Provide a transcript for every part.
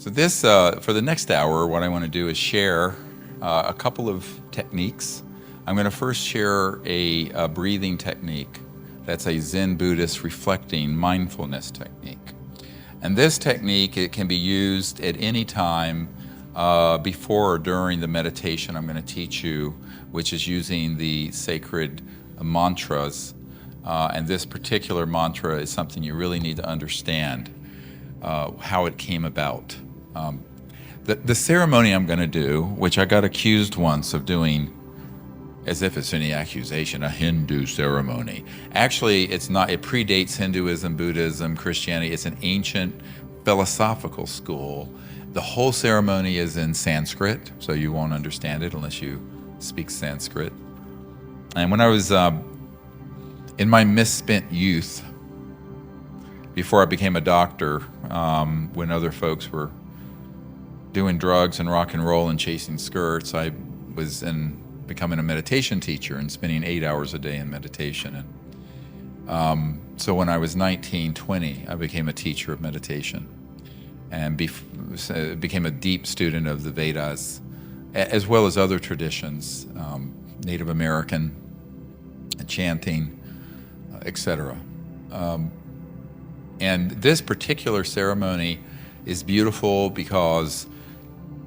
So this, for the next hour, what I want to do is share a couple of techniques. I'm going to first share a breathing technique. That's a Zen Buddhist reflecting mindfulness technique. And this technique, it can be used at any time before or during the meditation I'm going to teach you, which is using the sacred mantras. And this particular mantra is something you really need to understand how it came about. The ceremony I'm going to do, which I got accused once of doing, as if it's any accusation, a Hindu ceremony. Actually, it's not. It predates Hinduism, Buddhism, Christianity. It's an ancient philosophical school. The whole ceremony is in Sanskrit, so you won't understand it unless you speak Sanskrit. And when I was in my misspent youth, before I became a doctor, when other folks were doing drugs and rock and roll and chasing skirts, I was becoming a meditation teacher and spending 8 hours a day in meditation. And so when I was 19, 20, I became a teacher of meditation and became a deep student of the Vedas, as well as other traditions, Native American, chanting, etc. And this particular ceremony is beautiful because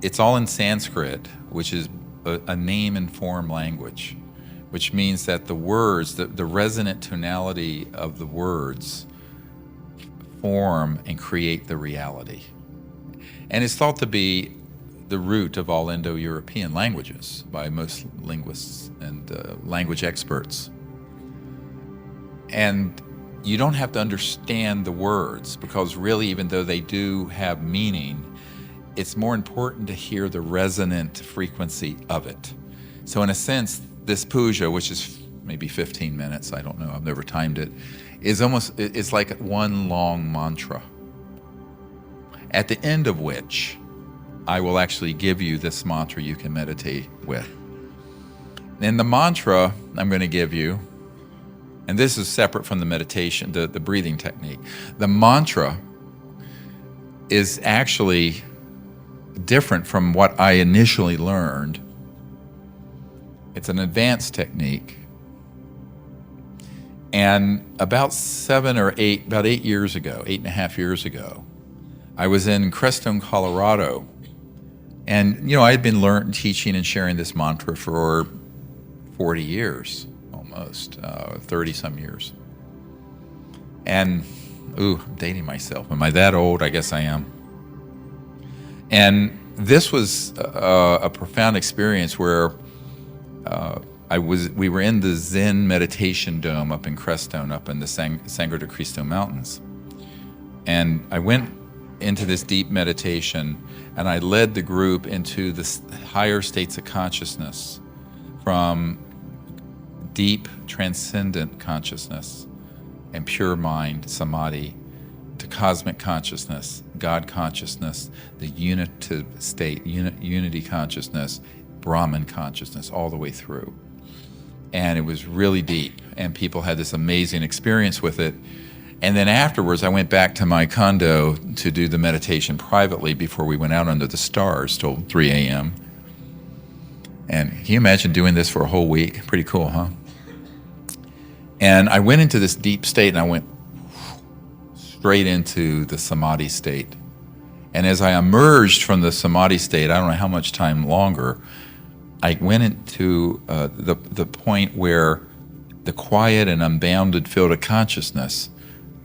it's all in Sanskrit, which is a name and form language, which means that the words, the resonant tonality of the words form and create the reality. And it's thought to be the root of all Indo-European languages by most linguists and language experts. And you don't have to understand the words, because really, even though they do have meaning, it's more important to hear the resonant frequency of it. So in a sense, this puja, which is maybe 15 minutes, I don't know, I've never timed it, it's like one long mantra, at the end of which I will actually give you this mantra you can meditate with. And the mantra I'm going to give you, and this is separate from the meditation, the breathing technique. The mantra is actually different from what I initially learned. It's an advanced technique. And about 8 years ago, 8.5 years ago, I was in Crestone, Colorado. And, I had been teaching and sharing this mantra for 40 years, almost, 30 some years. And, I'm dating myself. Am I that old? I guess I am. And this was a profound experience where we were in the Zen meditation dome up in Crestone, up in the Sangre de Cristo Mountains. And I went into this deep meditation, and I led the group into the higher states of consciousness, from deep transcendent consciousness and pure mind, samadhi, to cosmic consciousness, God consciousness, the unitive state, unity consciousness, Brahman consciousness, all the way through. And it was really deep, and people had this amazing experience with it. And then afterwards, I went back to my condo to do the meditation privately before we went out under the stars till 3 a.m. And can you imagine doing this for a whole week? Pretty cool, huh? And I went into this deep state, and I went straight into the samadhi state. And as I emerged from the samadhi state, I don't know how much time longer, I went into the point where the quiet and unbounded field of consciousness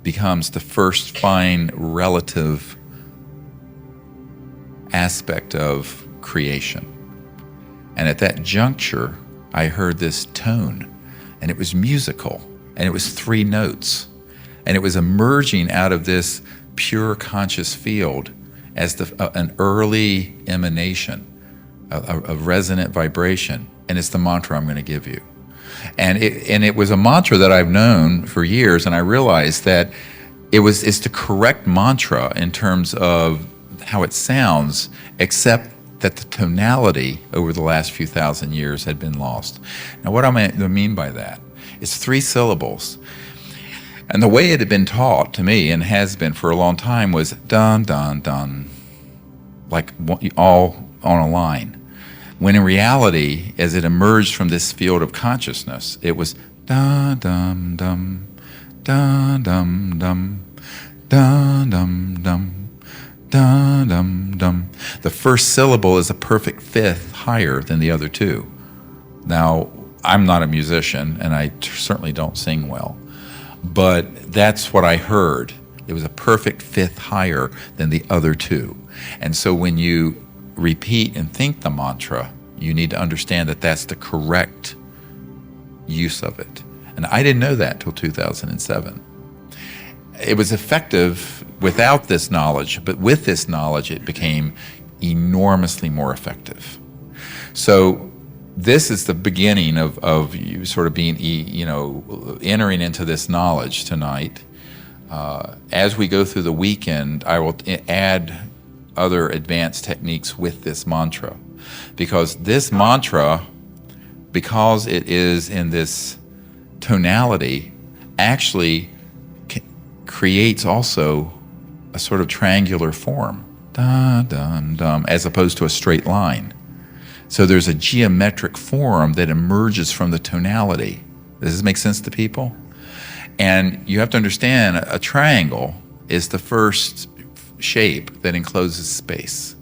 becomes the first fine relative aspect of creation. And at that juncture, I heard this tone, and it was musical, and it was 3 notes. And it was emerging out of this pure conscious field as an early emanation, a resonant vibration. And it's the mantra I'm going to give you. And it was a mantra that I've known for years, and I realized that it's the correct mantra in terms of how it sounds, except that the tonality over the last few thousand years had been lost. Now, what I mean by that? It's 3 syllables. And the way it had been taught to me, and has been for a long time, was dun, dun, dun, like all on a line. When in reality, as it emerged from this field of consciousness, it was da-dum-dum, da-dum-dum, da-dum-dum, da-dum-dum. The first syllable is a perfect fifth higher than the other two. Now, I'm not a musician, and I certainly don't sing well, but that's what I heard. It was a perfect fifth higher than the other two. And so when you repeat and think the mantra, you need to understand that that's the correct use of it. And I didn't know that till 2007. It was effective without this knowledge, but with this knowledge, it became enormously more effective. So this is the beginning of you sort of being, entering into this knowledge tonight. As we go through the weekend, I will add other advanced techniques with this mantra, because this mantra, because it is in this tonality, actually creates also a sort of triangular form, da-dum-dum, as opposed to a straight line. So there's a geometric form that emerges from the tonality. Does this make sense to people? And you have to understand, a triangle is the first shape that encloses space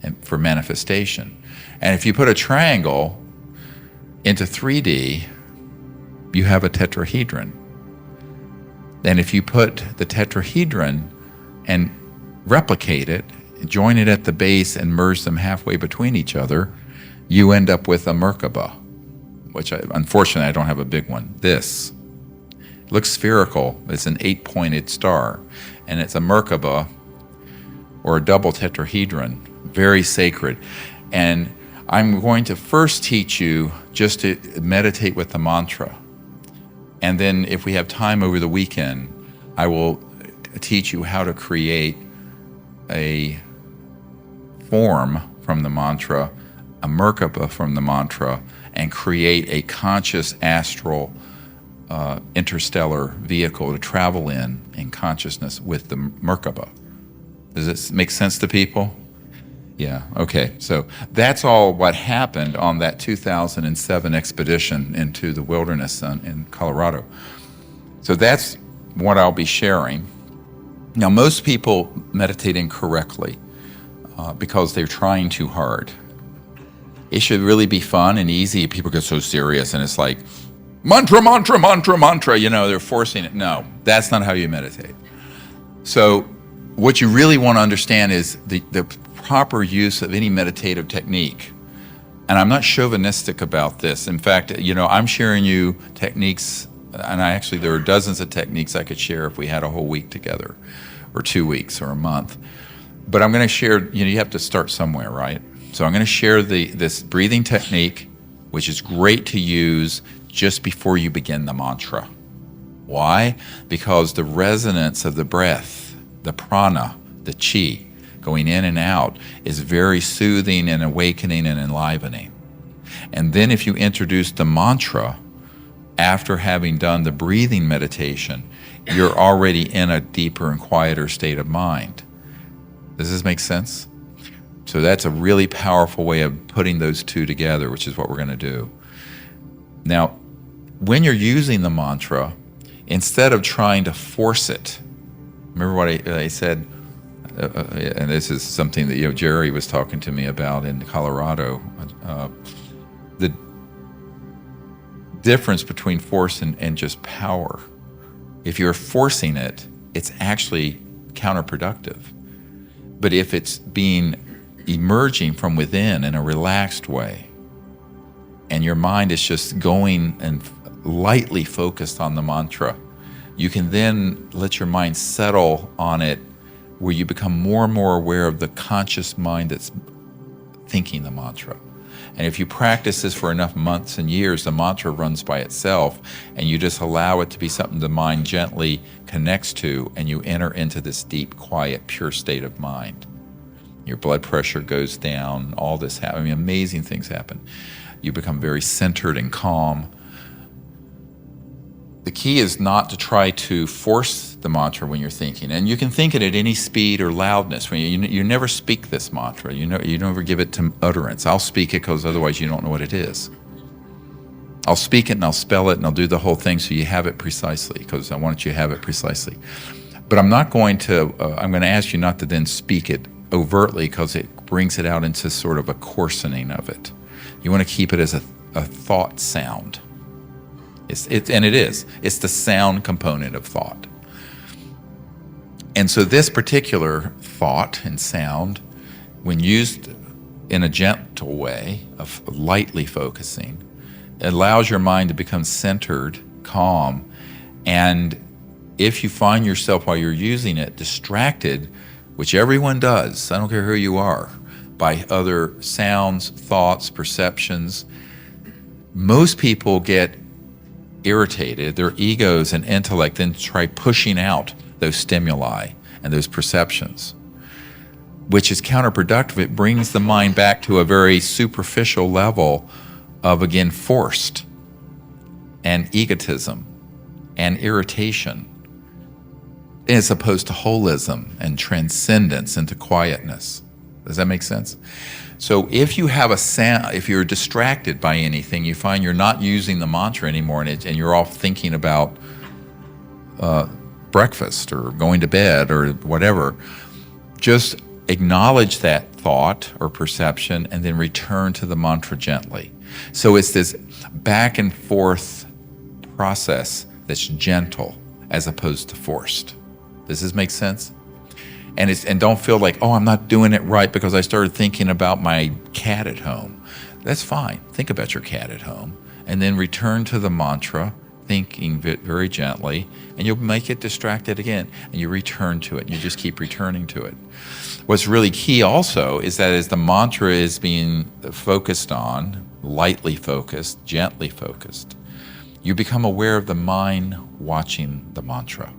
and for manifestation. And if you put a triangle into 3D, you have a tetrahedron. Then if you put the tetrahedron and replicate it, join it at the base and merge them halfway between each other, you end up with a Merkaba, which unfortunately I don't have a big one. This looks spherical. It's an 8-pointed star, and it's a Merkaba, or a double tetrahedron, very sacred. And I'm going to first teach you just to meditate with the mantra. And then if we have time over the weekend, I will teach you how to create a form from the mantra, a Merkaba from the mantra, and create a conscious astral interstellar vehicle to travel in consciousness with the Merkaba. Does this make sense to people? Yeah, okay. So that's all what happened on that 2007 expedition into the wilderness in Colorado. So that's what I'll be sharing. Now, most people meditate incorrectly because they're trying too hard. It should really be fun and easy. People get so serious, and it's like, mantra, mantra, mantra, mantra, they're forcing it. No, that's not how you meditate. So what you really want to understand is the proper use of any meditative technique. And I'm not chauvinistic about this. In fact, I'm sharing you techniques, and there are dozens of techniques I could share if we had a whole week together, or 2 weeks, or a month. But I'm going to share, you have to start somewhere, right? So I'm going to share this breathing technique, which is great to use just before you begin the mantra. Why? Because the resonance of the breath, the prana, the chi, going in and out, is very soothing and awakening and enlivening. And then if you introduce the mantra after having done the breathing meditation, you're already in a deeper and quieter state of mind. Does this make sense? So that's a really powerful way of putting those two together, which is what we're going to do. Now, when you're using the mantra, instead of trying to force it, remember what I said, and this is something that Jerry was talking to me about in Colorado, the difference between force and just power. If you're forcing it, it's actually counterproductive. But if it's emerging from within in a relaxed way, and your mind is just going and lightly focused on the mantra, you can then let your mind settle on it, where you become more and more aware of the conscious mind that's thinking the mantra. And if you practice this for enough months and years, the mantra runs by itself, and you just allow it to be something the mind gently connects to, and you enter into this deep, quiet, pure state of mind. Your blood pressure goes down, all this happens. Amazing things happen. You become very centered and calm. The key is not to try to force the mantra when you're thinking. And you can think it at any speed or loudness. When you never speak this mantra. You never give it to utterance. I'll speak it because otherwise you don't know what it is. I'll speak it and I'll spell it and I'll do the whole thing so you have it precisely, because I want you to have it precisely. But I'm going to ask you not to then speak it overtly, because it brings it out into sort of a coarsening of it. You want to keep it as a thought sound. It's the sound component of thought. And so this particular thought and sound, when used in a gentle way of lightly focusing, it allows your mind to become centered, calm, and if you find yourself while you're using it distracted, which everyone does, I don't care who you are, by other sounds, thoughts, perceptions, most people get irritated, their egos and intellect then try pushing out those stimuli and those perceptions, which is counterproductive. It brings the mind back to a very superficial level of, again, forced and egotism and irritation, as opposed to holism and transcendence into quietness. Does that make sense? So if you have a sound, if you're distracted by anything, you find you're not using the mantra anymore, and you're off thinking about breakfast or going to bed or whatever, just acknowledge that thought or perception and then return to the mantra gently. So it's this back and forth process that's gentle as opposed to forced. Does this make sense? And don't feel like, oh, I'm not doing it right because I started thinking about my cat at home. That's fine. Think about your cat at home, and then return to the mantra, thinking very gently, and you'll make it distracted again, and you return to it, and you just keep returning to it. What's really key also is that as the mantra is being focused on, lightly focused, gently focused, you become aware of the mind watching the mantra.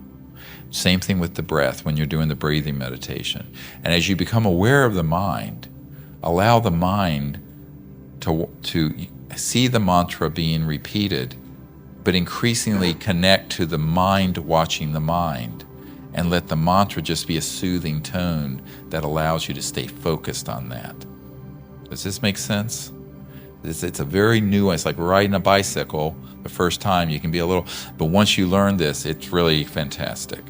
Same thing with the breath when you're doing the breathing meditation. And as you become aware of the mind, allow the mind to see the mantra being repeated, but increasingly connect to the mind watching the mind, and let the mantra just be a soothing tone that allows you to stay focused on that. Does this make sense? It's a very nuanced, like riding a bicycle. The first time you can be a little, but once you learn this, it's really fantastic.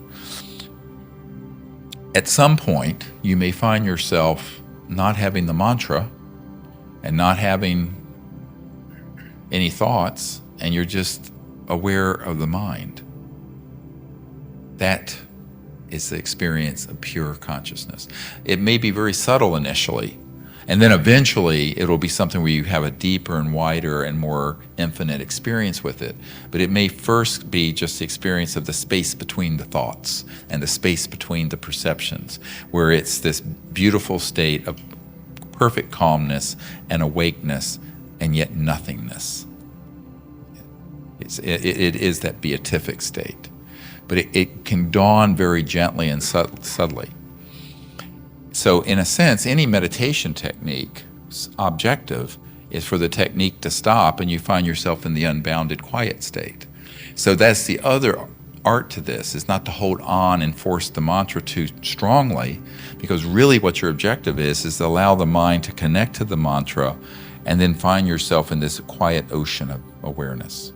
At some point, you may find yourself not having the mantra and not having any thoughts, and you're just aware of the mind. That is the experience of pure consciousness. It may be very subtle initially, and then eventually it'll be something where you have a deeper and wider and more infinite experience with it. But it may first be just the experience of the space between the thoughts and the space between the perceptions, where it's this beautiful state of perfect calmness and awakeness and yet nothingness. It is that beatific state. But it can dawn very gently and subtly. So in a sense, any meditation technique's objective is for the technique to stop and you find yourself in the unbounded quiet state. So that's the other art to this, is not to hold on and force the mantra too strongly, because really what your objective is to allow the mind to connect to the mantra and then find yourself in this quiet ocean of awareness.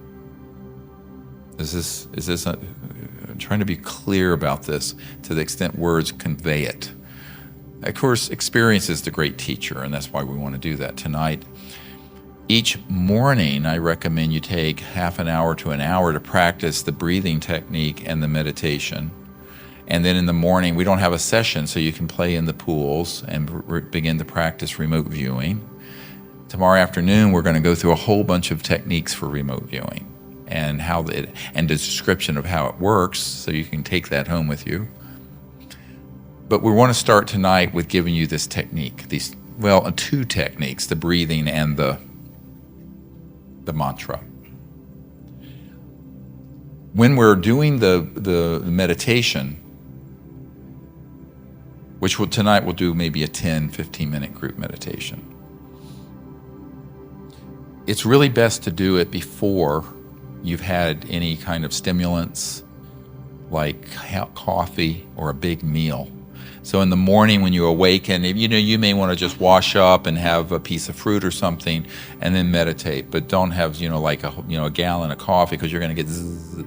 I'm trying to be clear about this to the extent words convey it. Of course, experience is the great teacher, and that's why we want to do that tonight. Each morning, I recommend you take half an hour to an hour to practice the breathing technique and the meditation. And then in the morning, we don't have a session, so you can play in the pools and begin to practice remote viewing. Tomorrow afternoon, we're going to go through a whole bunch of techniques for remote viewing and and the description of how it works, so you can take that home with you. But we want to start tonight with giving you this technique, two techniques, the breathing and the mantra. When we're doing the meditation, which tonight we'll do maybe a 10, 15-minute group meditation. It's really best to do it before you've had any kind of stimulants like coffee or a big meal. So in the morning when you awaken, you may want to just wash up and have a piece of fruit or something and then meditate, but don't have, like a gallon of coffee, because you're going to get zzz.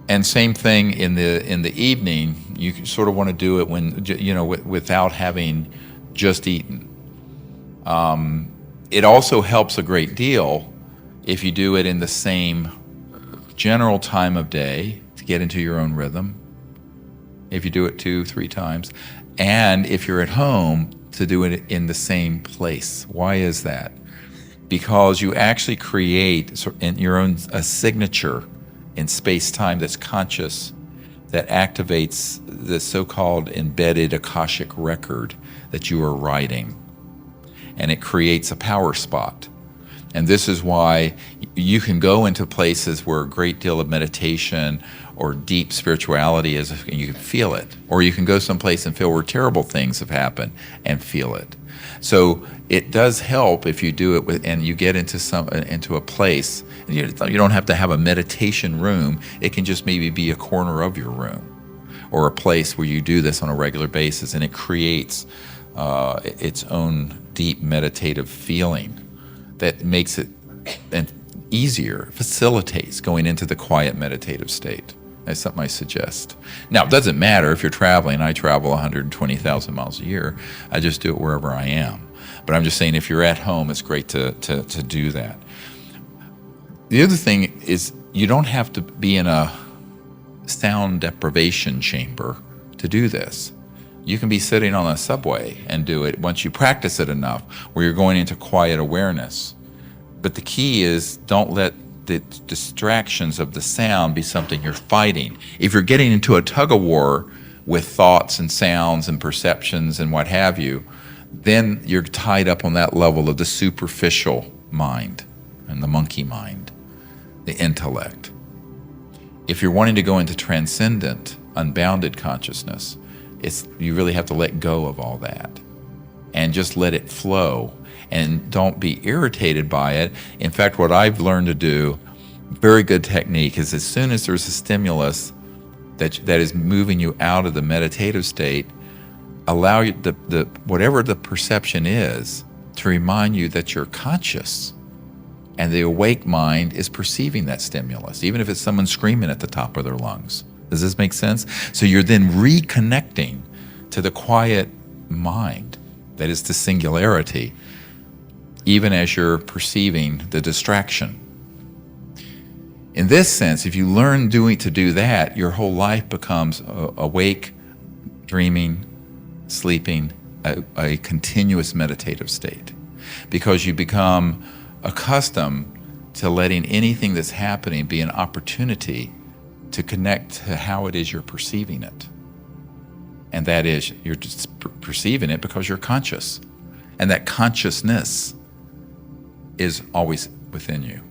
And same thing in the evening, you sort of want to do it when, without having just eaten. It also helps a great deal if you do it in the same general time of day to get into your own rhythm. If you do it 2-3 times, and if you're at home, to do it in the same place. Why is that? Because you actually create in your own a signature in space-time that's conscious, that activates the so-called embedded Akashic record that you are writing, and it creates a power spot. And this is why you can go into places where a great deal of meditation or deep spirituality is, and you can feel it. Or you can go someplace and feel where terrible things have happened and feel it. So it does help if you do it and you get into a place. And you don't have to have a meditation room. It can just maybe be a corner of your room or a place where you do this on a regular basis, and it creates its own deep meditative feeling that makes it easier, facilitates going into the quiet meditative state. That's something I suggest. Now, it doesn't matter if you're traveling. I travel 120,000 miles a year. I just do it wherever I am. But I'm just saying, if you're at home, it's great to do that. The other thing is, you don't have to be in a sound deprivation chamber to do this. You can be sitting on a subway and do it once you practice it enough, where you're going into quiet awareness. But the key is, don't let the distractions of the sound be something you're fighting. If you're getting into a tug-of-war with thoughts and sounds and perceptions and what have you, then you're tied up on that level of the superficial mind and the monkey mind, the intellect. If you're wanting to go into transcendent, unbounded consciousness, you really have to let go of all that and just let it flow, and don't be irritated by it. In fact, what I've learned to do, very good technique, is as soon as there's a stimulus that is moving you out of the meditative state, allow you whatever the perception is to remind you that you're conscious, and the awake mind is perceiving that stimulus, even if it's someone screaming at the top of their lungs. Does this make sense? So you're then reconnecting to the quiet mind, that is the singularity, even as you're perceiving the distraction. In this sense, if you learn to do that, your whole life becomes awake, dreaming, sleeping, a continuous meditative state, because you become accustomed to letting anything that's happening be an opportunity to connect to how it is you're perceiving it. And that is, you're just perceiving it because you're conscious. And that consciousness is always within you.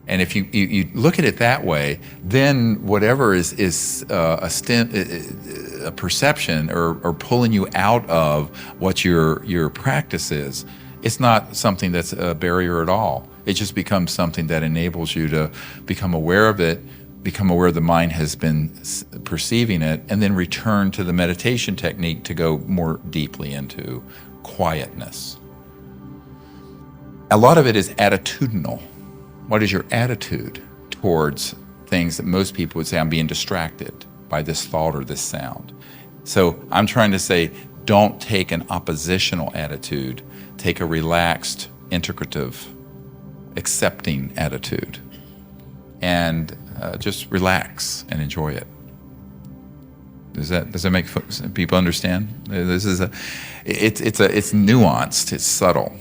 And if you look at it that way, then whatever is a perception or pulling you out of what your practice is, it's not something that's a barrier at all. It just becomes something that enables you to become aware of it, become aware the mind has been perceiving it, and then return to the meditation technique to go more deeply into quietness. A lot of it is attitudinal. What is your attitude towards things that most people would say, I'm being distracted by this thought or this sound? So I'm trying to say, don't take an oppositional attitude. Take a relaxed, integrative, accepting attitude, and just relax and enjoy it. Does that make people understand? This is it's nuanced, it's subtle.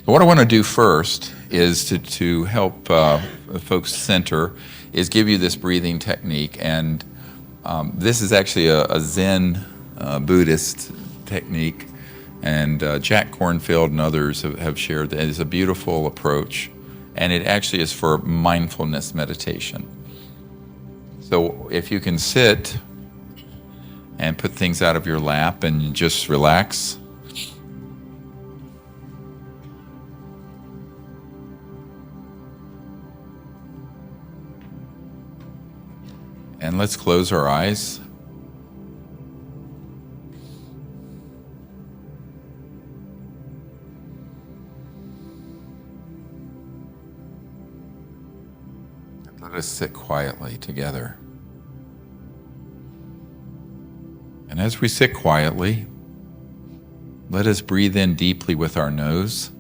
But what I want to do first is to help folks center, is give you this breathing technique, and this is actually a Zen Buddhist technique. And Jack Kornfield and others have shared that it's a beautiful approach, and it actually is for mindfulness meditation. So if you can sit and put things out of your lap and just relax. And let's close our eyes. Let us sit quietly together. And as we sit quietly, let us breathe in deeply with our nose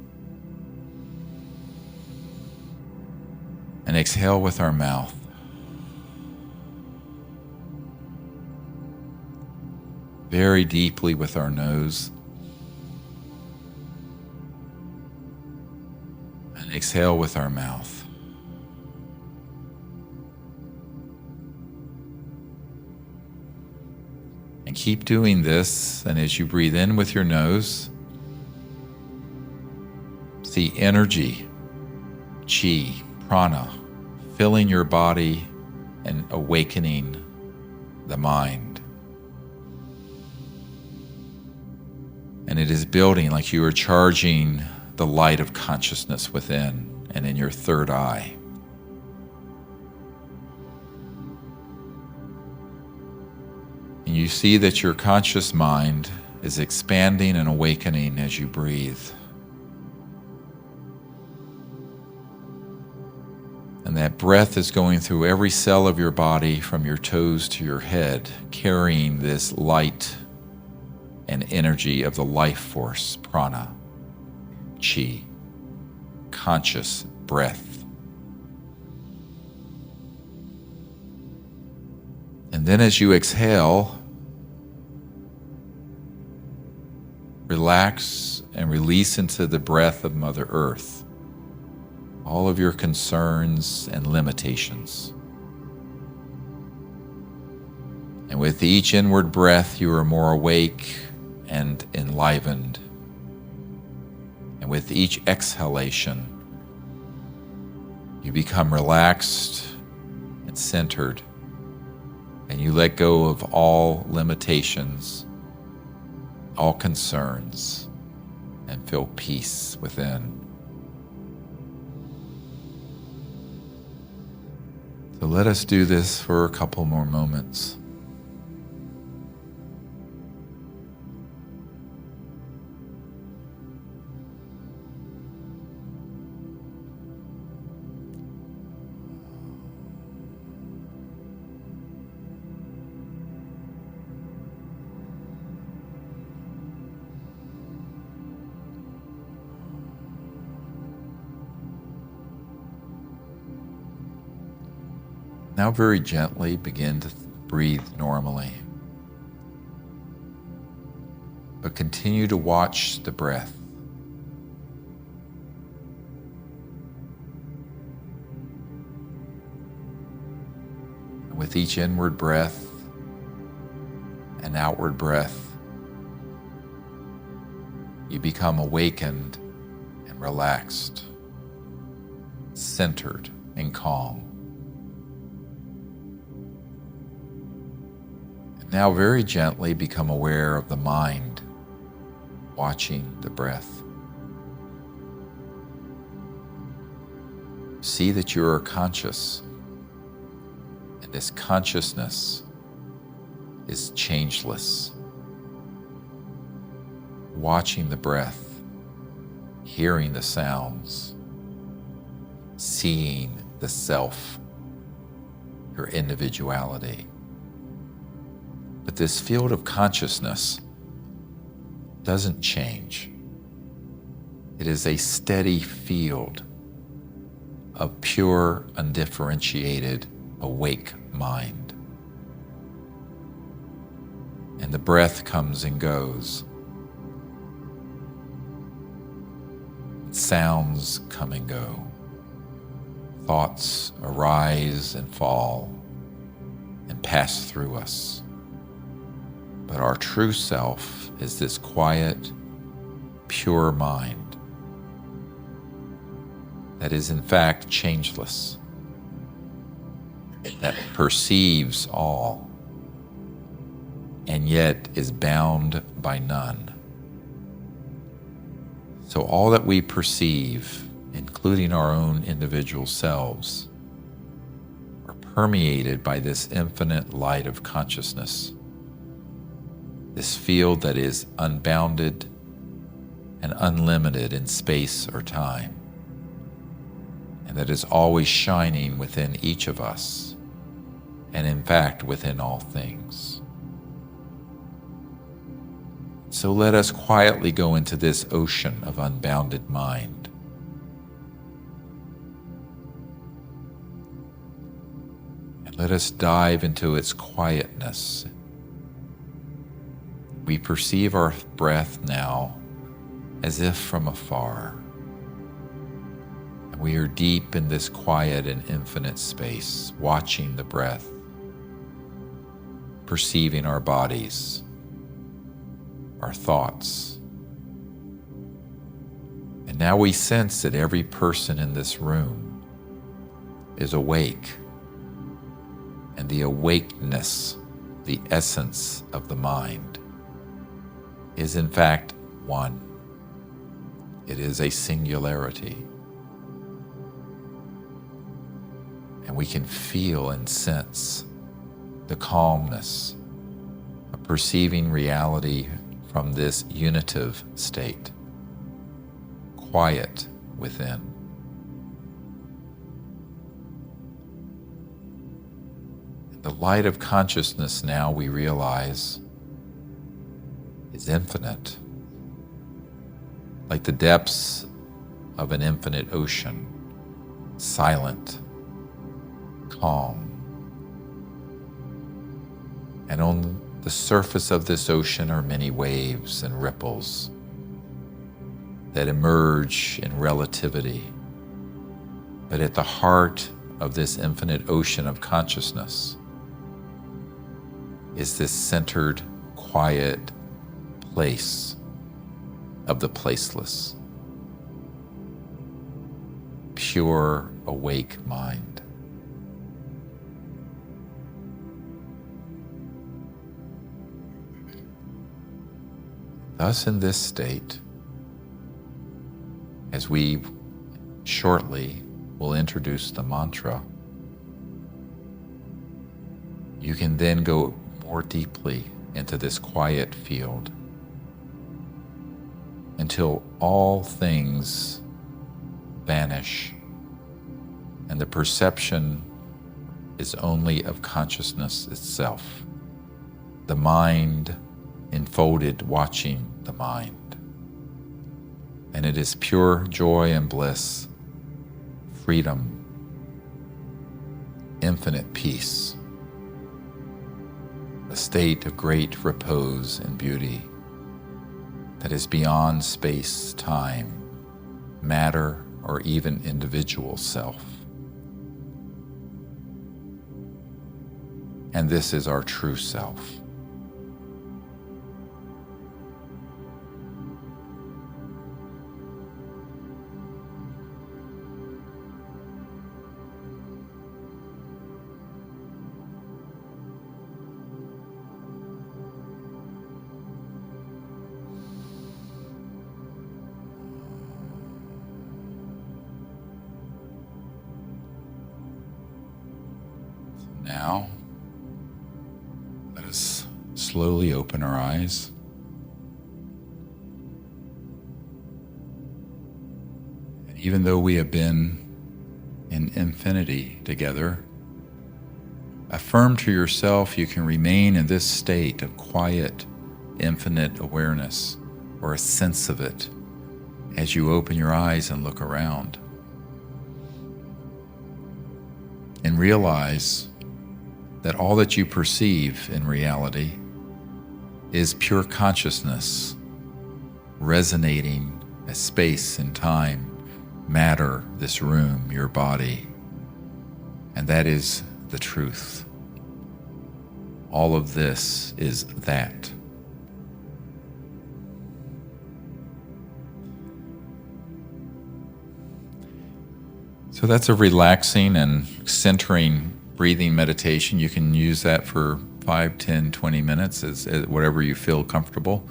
and exhale with our mouth. Very deeply with our nose and exhale with our mouth. And keep doing this, and as you breathe in with your nose, see energy, chi, prana, filling your body and awakening the mind. And it is building like you are charging the light of consciousness within and in your third eye. And you see that your conscious mind is expanding and awakening as you breathe. And that breath is going through every cell of your body from your toes to your head, carrying this light and energy of the life force, prana, chi, conscious breath. And then as you exhale, relax and release into the breath of Mother Earth all of your concerns and limitations. And with each inward breath, you are more awake and enlivened. And with each exhalation, you become relaxed and centered, and you let go of all limitations, all concerns, and feel peace within. So let us do this for a couple more moments. Now very gently begin to breathe normally. But continue to watch the breath. With each inward breath and outward breath, you become awakened and relaxed, centered and calm. Now very gently become aware of the mind watching the breath. See that you are conscious, and this consciousness is changeless. Watching the breath, hearing the sounds, seeing the self, your individuality. But this field of consciousness doesn't change. It is a steady field of pure, undifferentiated, awake mind. And the breath comes and goes. Sounds come and go. Thoughts arise and fall and pass through us. But our true self is this quiet, pure mind that is in fact changeless, that perceives all, and yet is bound by none. So all that we perceive, including our own individual selves, are permeated by this infinite light of consciousness, this field that is unbounded and unlimited in space or time, and that is always shining within each of us, and in fact within all things. So let us quietly go into this ocean of unbounded mind. And let us dive into its quietness. We perceive our breath now as if from afar. And we are deep in this quiet and infinite space, watching the breath, perceiving our bodies, our thoughts. And now we sense that every person in this room is awake, and the awakeness, the essence of the mind, is in fact one. It is a singularity. And we can feel and sense the calmness of perceiving reality from this unitive state, quiet within. In the light of consciousness now we realize is infinite, like the depths of an infinite ocean, silent, calm. And on the surface of this ocean are many waves and ripples that emerge in relativity. But at the heart of this infinite ocean of consciousness is this centered, quiet place of the placeless, pure, awake mind. Thus, in this state, as we shortly will introduce the mantra, you can then go more deeply into this quiet field until all things vanish and the perception is only of consciousness itself, the mind enfolded watching the mind. And it is pure joy and bliss, freedom, infinite peace, a state of great repose and beauty that is beyond space, time, matter, or even individual self. And this is our true self. Now, let us slowly open our eyes. And even though we have been in infinity together, affirm to yourself you can remain in this state of quiet, infinite awareness, or a sense of it, as you open your eyes and look around. And realize that all that you perceive in reality is pure consciousness resonating as space and time, matter, this room, your body. And that is the truth. All of this is that. So that's a relaxing and centering breathing meditation. You can use that for 5, 10, 20 minutes, as whatever you feel comfortable.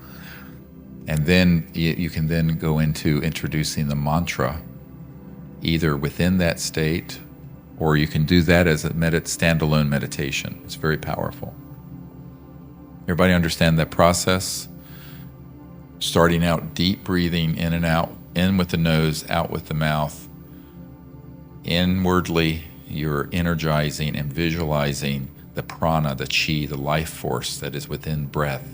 And then you can then go into introducing the mantra, either within that state or you can do that as a standalone meditation. It's very powerful. Everybody understand that process? Starting out deep breathing in and out, in with the nose, out with the mouth. Inwardly, you're energizing and visualizing the prana, the chi, the life force that is within breath,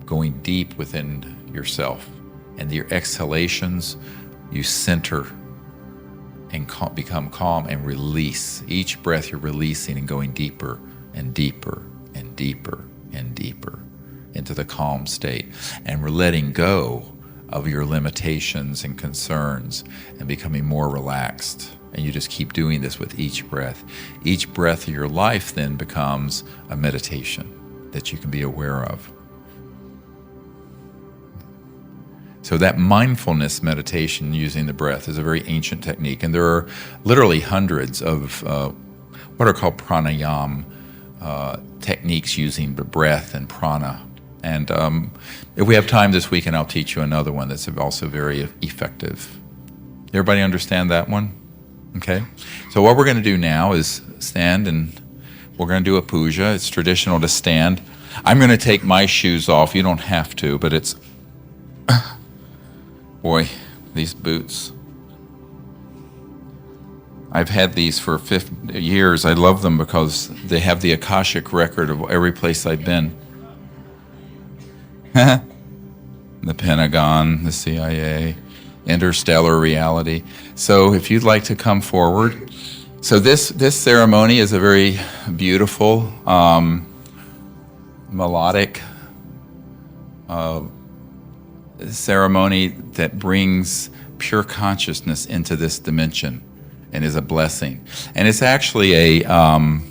going deep within yourself. And your exhalations, you center and become calm and release. Each breath you're releasing and going deeper and deeper and deeper and deeper into the calm state. And we're letting go of your limitations and concerns and becoming more relaxed. And you just keep doing this with each breath. Each breath of your life then becomes a meditation that you can be aware of. So that mindfulness meditation using the breath is a very ancient technique, and there are literally hundreds of what are called pranayama techniques using the breath and prana. And if we have time this weekend, I'll teach you another one that's also very effective. Everybody understand that one? Okay. So what we're going to do now is stand, and we're going to do a puja. It's traditional to stand. I'm going to take my shoes off. You don't have to, but it's... Boy, these boots. I've had these for 50 years. I love them because they have the Akashic record of every place I've been. The Pentagon, the CIA, interstellar reality. So if you'd like to come forward. So this ceremony is a very beautiful, melodic ceremony that brings pure consciousness into this dimension and is a blessing. And it's actually in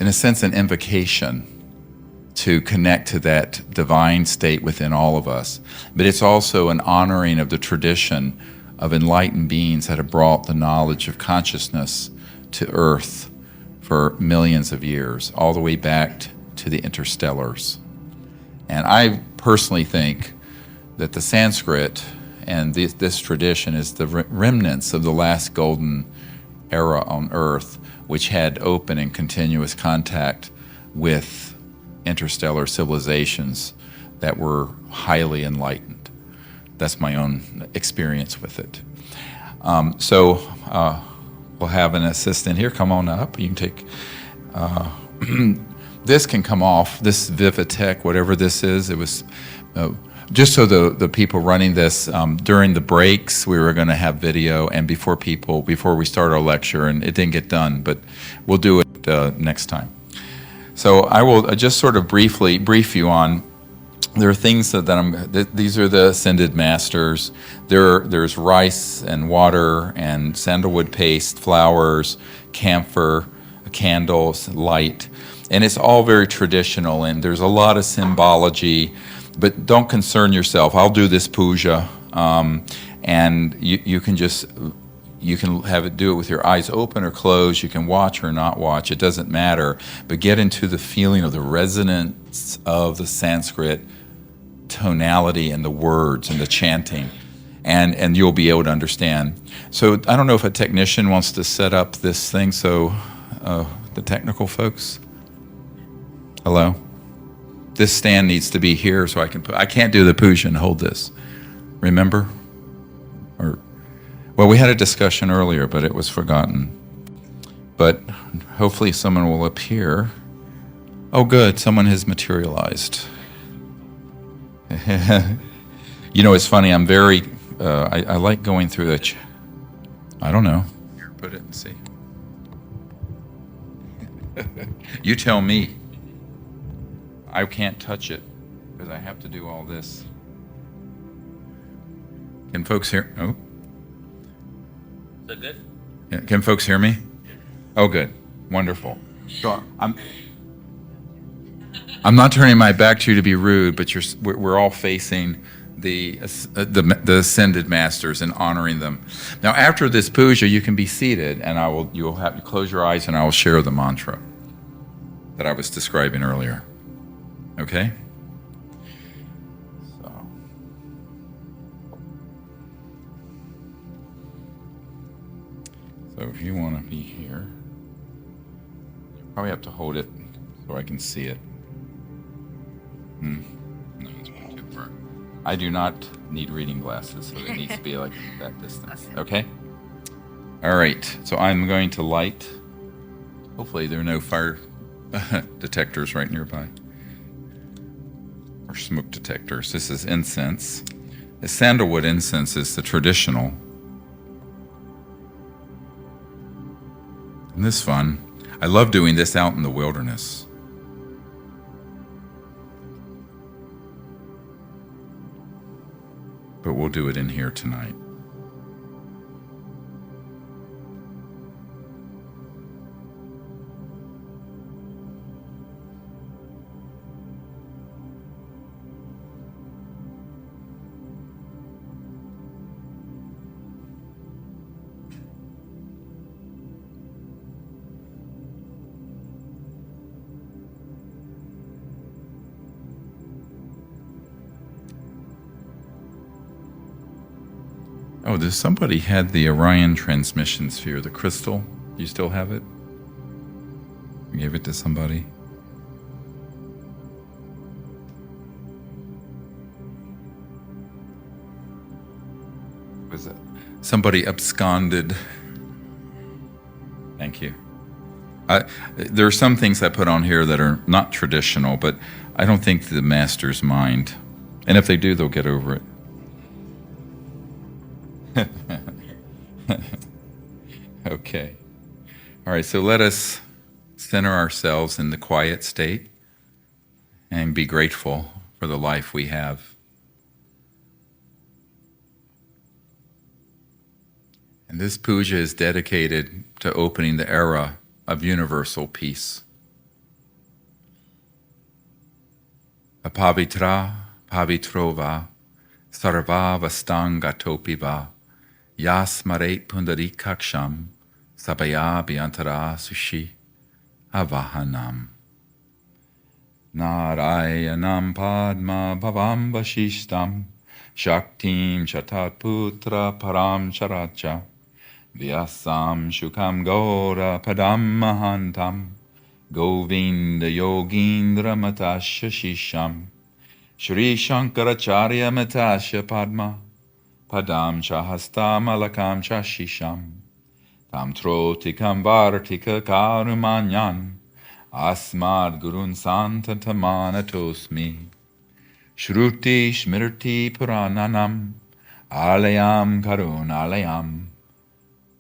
a sense, an invocation to connect to that divine state within all of us. But it's also an honoring of the tradition of enlightened beings that have brought the knowledge of consciousness to Earth for millions of years, all the way back to the interstellars. And I personally think that the Sanskrit and this tradition is the remnants of the last golden era on Earth, which had open and continuous contact with interstellar civilizations that were highly enlightened. That's my own experience with it. So we'll have an assistant here. Come on up. You can take... this can come off, this Vivitech, whatever this is. It was... just so the people running this, during the breaks, we were going to have video, and before we start our lecture, and it didn't get done, but we'll do it next time. So I will just sort of briefly brief you on, there are things these are the ascended masters. There's rice and water and sandalwood paste, flowers, camphor, candles, light, and it's all very traditional, and there's a lot of symbology. But don't concern yourself. I'll do this puja, and you can have it do it with your eyes open or closed. You can watch or not watch. It doesn't matter. But get into the feeling of the resonance of the Sanskrit tonality and the words and the chanting, and you'll be able to understand. So I don't know if a technician wants to set up this thing. So the technical folks, hello. This stand needs to be here so I can't do the puja and hold this. Remember? Well, we had a discussion earlier, but it was forgotten. But hopefully someone will appear. Oh, good. Someone has materialized. You know, it's funny. I'm very, I like going through the, I don't know. Here, put it and see. You tell me. I can't touch it because I have to do all this. Can folks hear? Oh. Is that good? Yeah. Can folks hear me? Oh, good. Wonderful. So I'm not turning my back to you to be rude, but we're all facing the ascended masters and honoring them. Now, after this puja, you can be seated, and you'll have to close your eyes, and I will share the mantra that I was describing earlier. Okay? So if you want to be here, you probably have to hold it so I can see it. No, it's way too far. I do not need reading glasses, so it needs to be like that distance. Okay? All right, so I'm going to light. Hopefully there are no fire detectors right nearby. Or smoke detectors. This is incense. The sandalwood incense is the traditional. And this fun. I love doing this out in the wilderness. But we'll do it in here tonight. Oh, does somebody had the Orion transmission sphere, the crystal? Do you still have it? You gave it to somebody? Was it somebody absconded? Thank you. There are some things I put on here that are not traditional, but I don't think the masters mind. And if they do, they'll get over it. Okay. All right, so let us center ourselves in the quiet state and be grateful for the life we have. And this puja is dedicated to opening the era of universal peace. Apavitra pavitrova sarva vastangatopiva yasmare pundarikaksham sabaya bhyantara sushi avahanam. Narayanam padma bhavam vashishtam shaktim chatatputra param characha vyasam shukam gora padam mahantam govinda yogindra matasya shisham Shri Shankaracharya matasya padma padam chahastam alakam chashisham tam trotikam vartika karumanyan asmad gurun santamanatosmi shruti shmirti purananam alayam karunalayam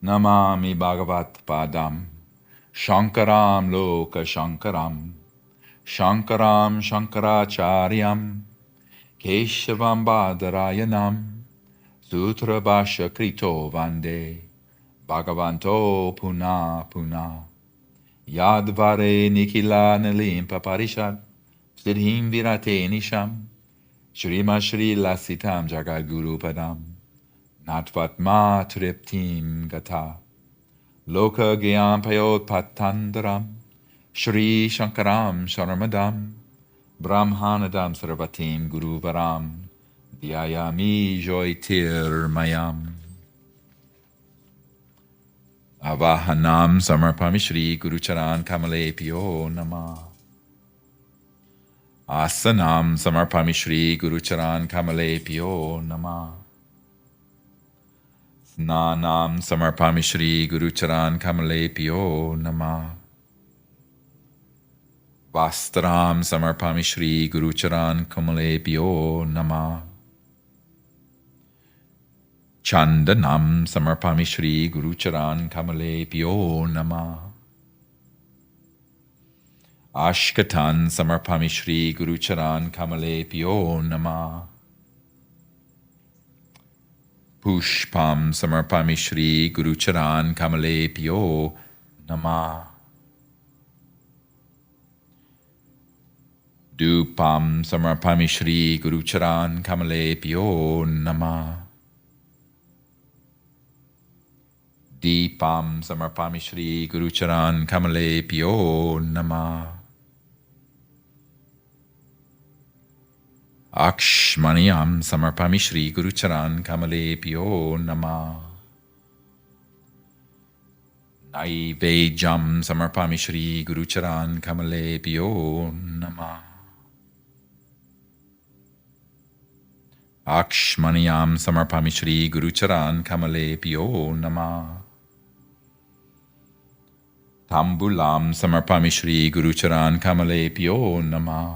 namami bhagavat padam shankaram loka shankaram shankaram shankaracharyam keshavam badarayanam sutra bhashya krito vande bhagavanto puna puna yadvare nikila nalimpa parishad siddhim virate nisham shrima shri lasitam jagad padam natvatma triptim gata loka gyam payot patandaram Shri Shankaram Sharmadam Brahmanadam Sarvatim Guru Varam Dhyayami Joitir Mayam Avahanam Samarpami Shri Guru Charan Kamale Pyo Nama Asanam Samarpami Shri Guru Charan Kamale Pyo Nama Snanam Samarpami Shri Guru Charan Kamale Pyo Nama Vastram Samarpami Shri Guru Charan Kamale Pyo Nama Chandanam Samarpami Shri Guru Charan Kamale Pyo Nama Ashkatan Samarpami Shri Guru Charan Kamale Pyo Nama Pushpam Samarpami Shri Guru Charan Kamale Pyo Nama Dupam Samarpami Shri Guru Charan Kamale Pyo Nama Deepam Samarpami Shri Guru Charan Kamale Pyo Nama Akshmaniyam Samarpami Shri Guru Charan Kamale Pyo Nama Akshmaniyam Samarpami Shri Guru Charan Kamale Pyo Nama Akshmaniyam Samarpami Shri Guru Charan Kamale Pyo Nama Akshmaniyam Samarpami Shri Guru Charan Kamale Pyo Nama Akshmaniyam Samarpami Shri Guru Charan Kamale Pyo Nama Akshmaniyam Samarpami Shri Guru Charan Kamale Pyo Nama Naivedjam samarpami Shri Guru Charan Kamale Pyo Nama. Akshmaniyam samarpami Shri Guru Charan Kamale Pyo Nama. Tambulam samarpami Shri Guru Charan Kamale Pyo Nama.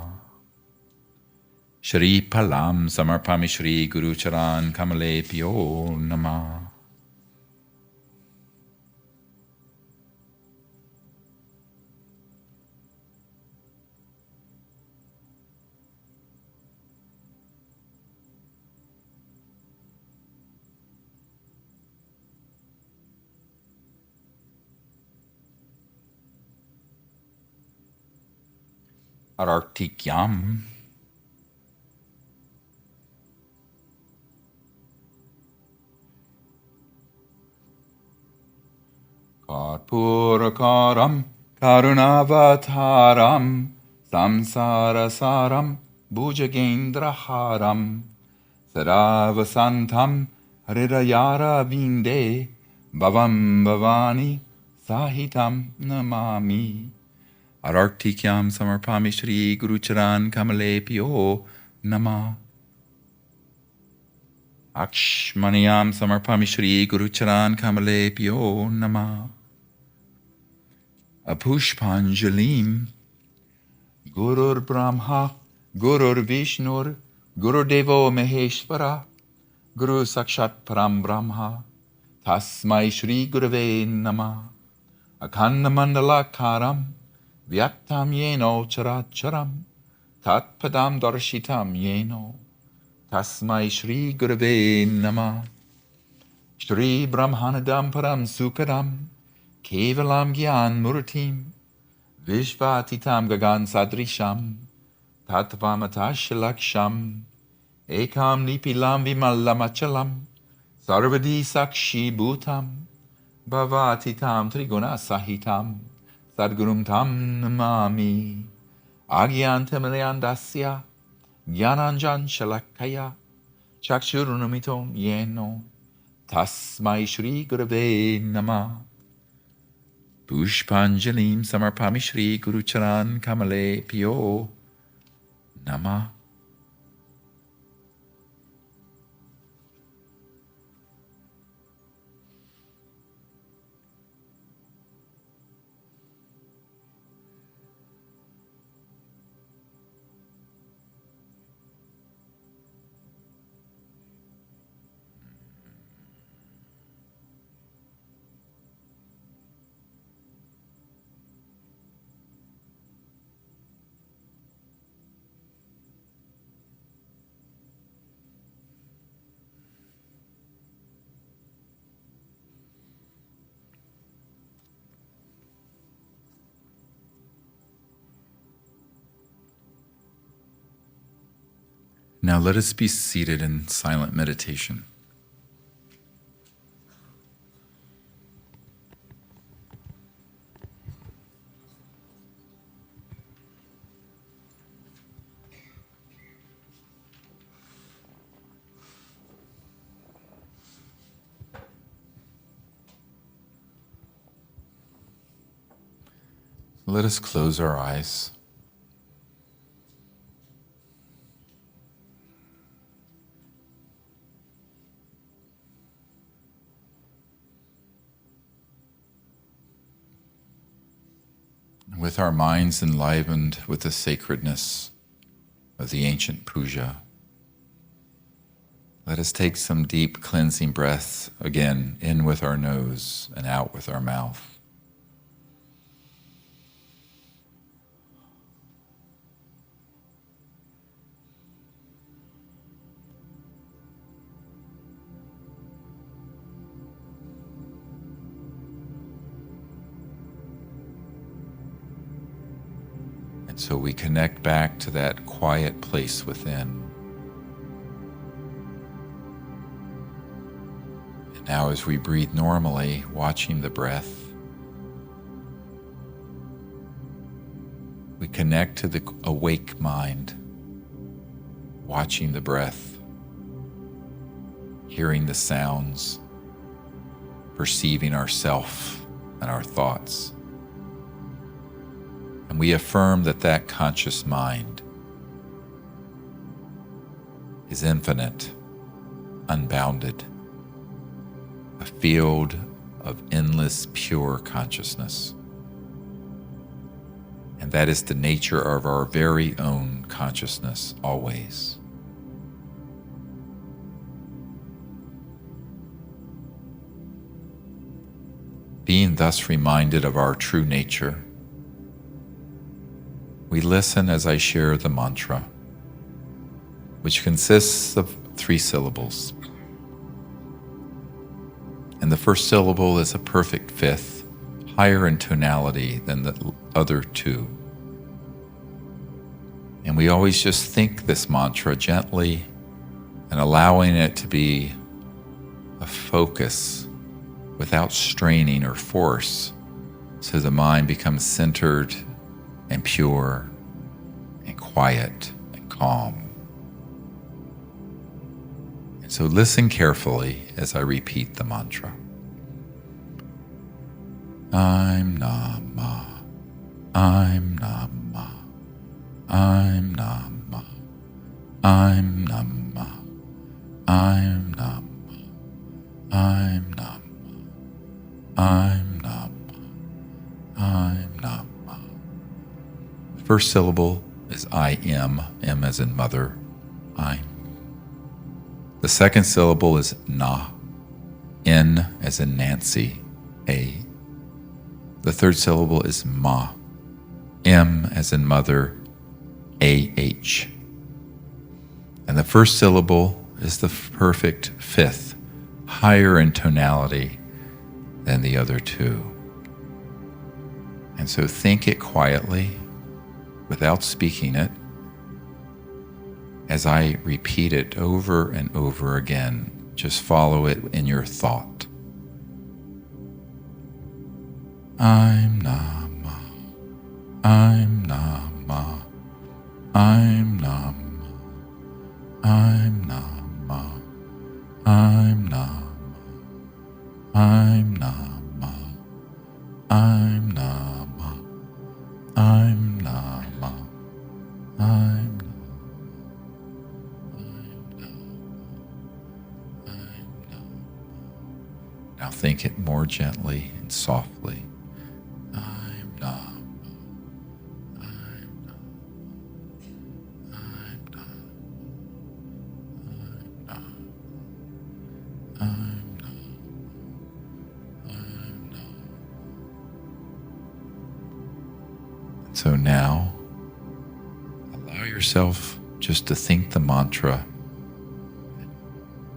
Shri Palam samarpami Shri Guru Charan Kamale Pyo Nama. Arartikyam. Karpurakaram Karunavataram Samsarasaram Bhujagendraharam Saravasantam Hridayara Vinde Bhavam Bhavani Sahitam Namami. Arartikyam Samarpami Shri Guru Charan Kamale Pyo Nama. Akshmaniyam Samarpami Shri Guru Charan Kamale Pyo Nama. Apushpanjalim Gurur Brahma Gurur Vishnur Guru Devo Maheshwara Guru Sakshat Param Brahma Tasmai Shri Gurave Nama. Akhanda Mandalakaram Vyaktam Yeno Characharam Tat Padam Darshitam Yeno Tasmai Shri Gurave Nama. Shri Brahmanadam Param Sukadam Kevalam Gyan Murtim Vishvatitam Gagan Sadrisham Tattvamatashalaksham Ekam Nipilam Vimalamachalam Sarvadi Sakshi Bhutam Bhavatitam Triguna Sahitam Sadgurum Tam Namami. Agyantamayandasya Gyananjan Shalakaya Chakshurunamitom Yeno Tasmai Shri Gurave Nama. Pushpanjalim Samarpami Shri Guru Charan Kamale Pyo Nama. Now let us be seated in silent meditation. Let us close our eyes. With our minds enlivened with the sacredness of the ancient puja, let us take some deep cleansing breaths again, in with our nose and out with our mouth. And so we connect back to that quiet place within. And now as we breathe normally, watching the breath, we connect to the awake mind, watching the breath, hearing the sounds, perceiving ourself and our thoughts. And we affirm that that conscious mind is infinite, unbounded, a field of endless pure consciousness. And that is the nature of our very own consciousness always. Being thus reminded of our true nature, we listen as I share the mantra, which consists of 3 syllables. And the first syllable is a perfect fifth, higher in tonality than the other 2. And we always just think this mantra gently and allowing it to be a focus without straining or force, so the mind becomes centered and pure and quiet and calm. And so listen carefully as I repeat the mantra. I'm Nama, I'm Nama, I'm Nama, I'm Nama, I'm Nama, I'm Nama, I'm Nama, I'm Nama. The first syllable is I am, M as in mother, I'm. The second syllable is Na, N as in Nancy, A. The third syllable is Ma, M as in mother, A-H. And the first syllable is the perfect fifth, higher in tonality than the other 2. And so think it quietly, without speaking it, as I repeat it over and over again. Just follow it in your thought. I'm Nama, I'm Nama, I'm Nama, I'm Nama, I'm Nama, I'm Nama, I'm Nama, I'm Nama, I'm Nama. Now think it more gently and softly. I'm Nama, I'm Nama, I'm Nama, I'm Nama, I'm Nama, I'm Nama. And so now, allow yourself just to think the mantra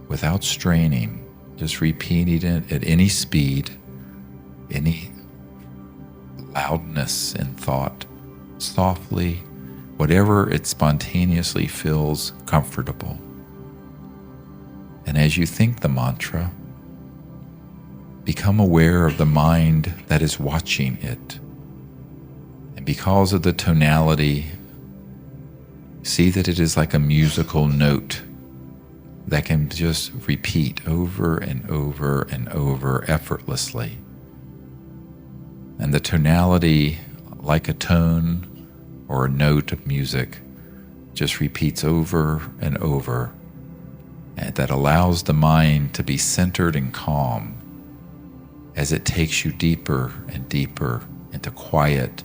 without straining. Just repeating it at any speed, any loudness in thought, softly, whatever it spontaneously feels comfortable. And as you think the mantra, become aware of the mind that is watching it. And because of the tonality, see that it is like a musical note that can just repeat over and over and over effortlessly. And the tonality, like a tone or a note of music, just repeats over and over, and that allows the mind to be centered and calm as it takes you deeper and deeper into quiet,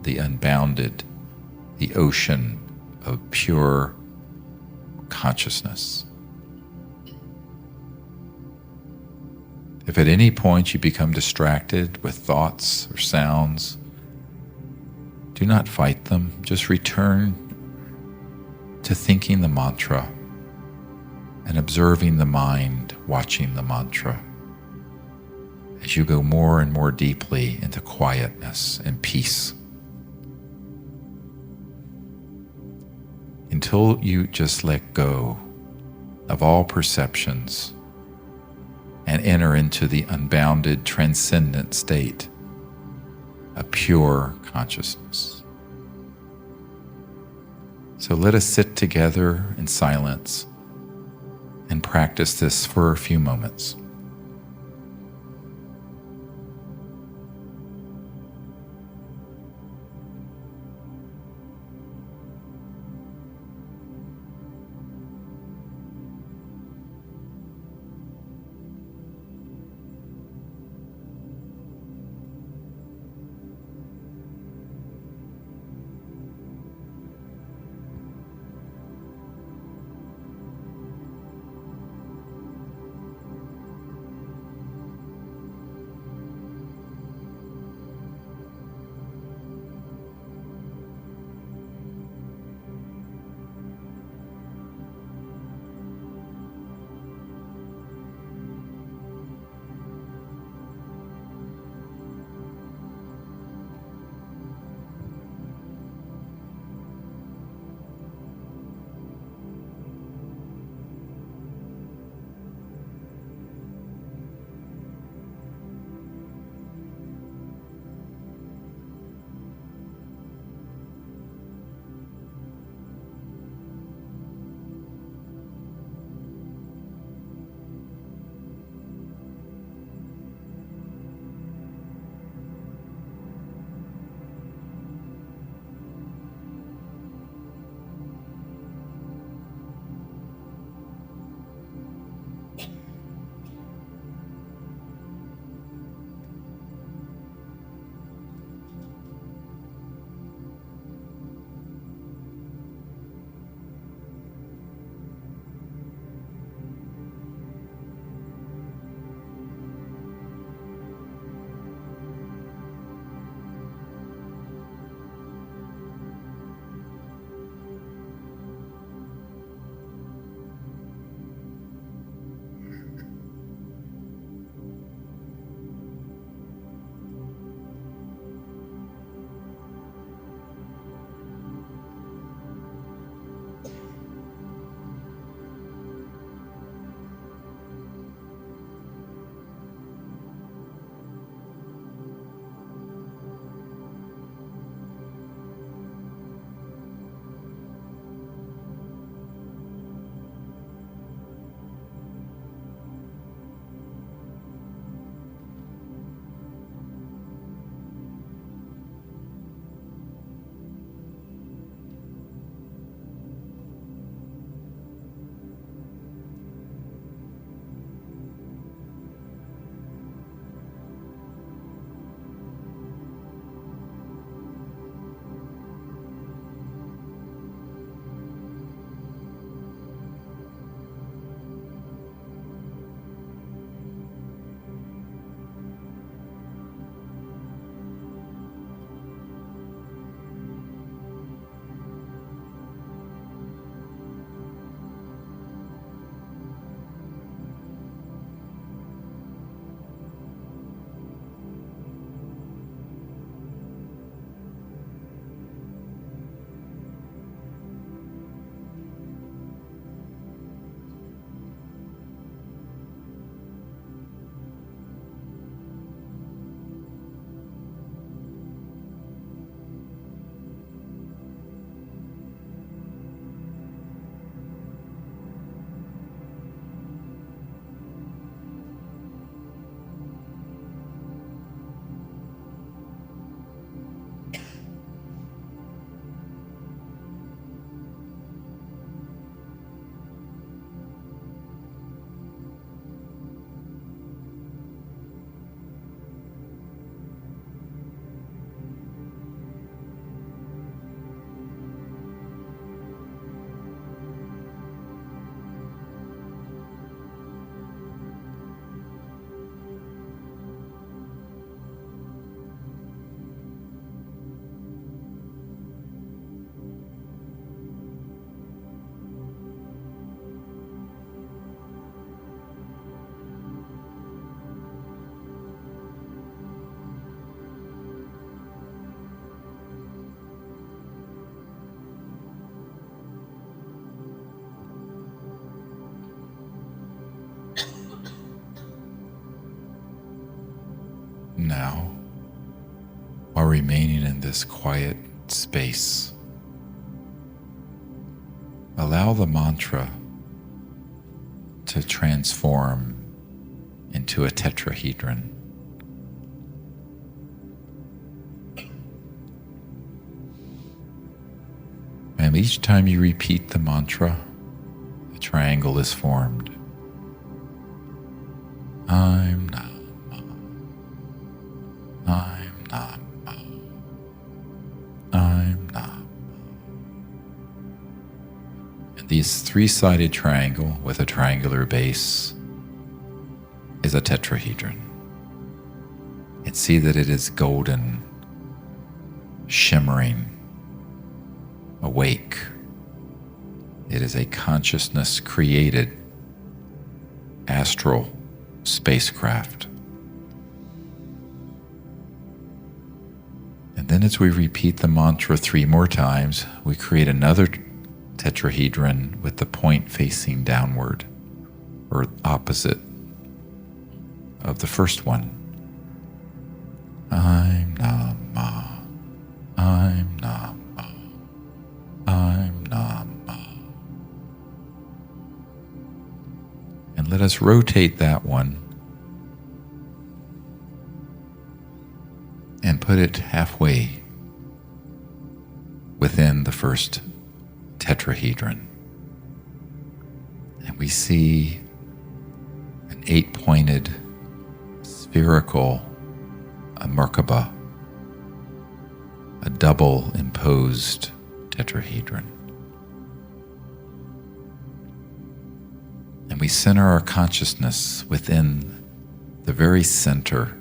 the unbounded, the ocean of pure consciousness. If at any point you become distracted with thoughts or sounds, do not fight them. Just return to thinking the mantra and observing the mind watching the mantra as you go more and more deeply into quietness and peace, until you just let go of all perceptions and enter into the unbounded, transcendent state of pure consciousness. So let us sit together in silence and practice this for a few moments. while remaining in this quiet space. Allow the mantra to transform into a tetrahedron. And each time you repeat the mantra, a triangle is formed. I'm Nama. I'm Nama. I'm Nama. And this three-sided triangle with a triangular base is a tetrahedron. And see that it is golden, shimmering, awake. It is a consciousness created astral spacecraft. And then as we repeat the mantra 3 more times, we create another tetrahedron with the point facing downward, or opposite of the first one. I'm Nama. I'm Nama. I'm Nama. And let us rotate that one and put it halfway within the first tetrahedron. And we see an 8-pointed spherical Merkaba, a double imposed tetrahedron. And we center our consciousness within the very center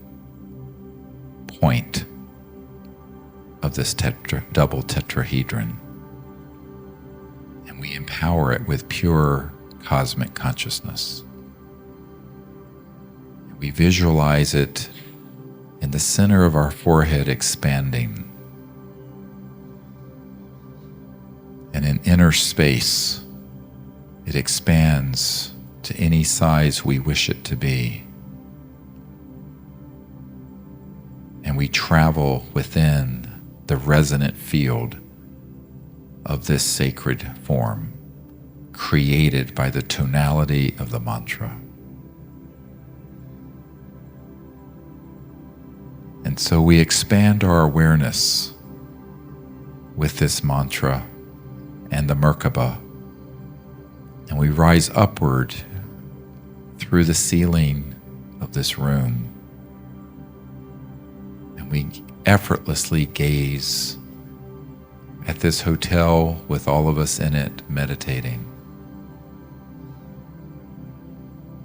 point of this double tetrahedron. And we empower it with pure cosmic consciousness. We visualize it in the center of our forehead expanding. And in inner space, it expands to any size we wish it to be. And we travel within the resonant field of this sacred form, created by the tonality of the mantra. And so we expand our awareness with this mantra and the Merkaba, and we rise upward through the ceiling of this room, and we effortlessly gaze at this hotel with all of us in it meditating.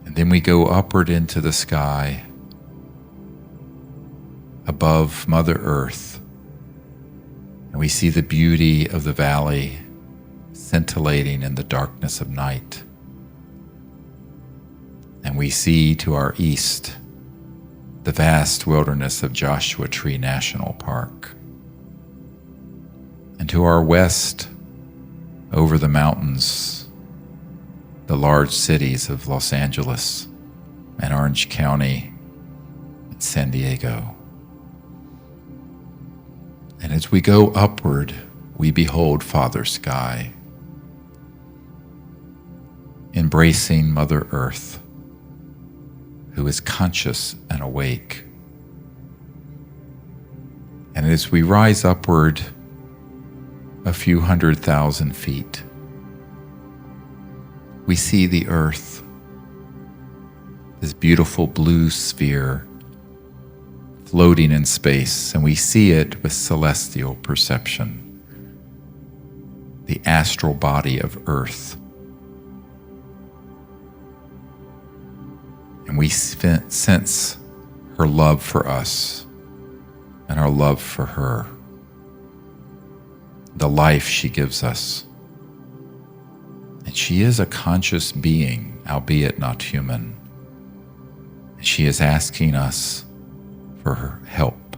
And then we go upward into the sky above Mother Earth, and we see the beauty of the valley scintillating in the darkness of night. And we see to our east the vast wilderness of Joshua Tree National Park. And to our west, over the mountains, the large cities of Los Angeles and Orange County and San Diego. And as we go upward, we behold Father Sky, embracing Mother Earth, who is conscious and awake. And as we rise upward a few 100,000 feet, we see the Earth, this beautiful blue sphere floating in space, and we see it with celestial perception, the astral body of Earth. And we sense her love for us and our love for her, the life she gives us. And she is a conscious being, albeit not human. And she is asking us for her help,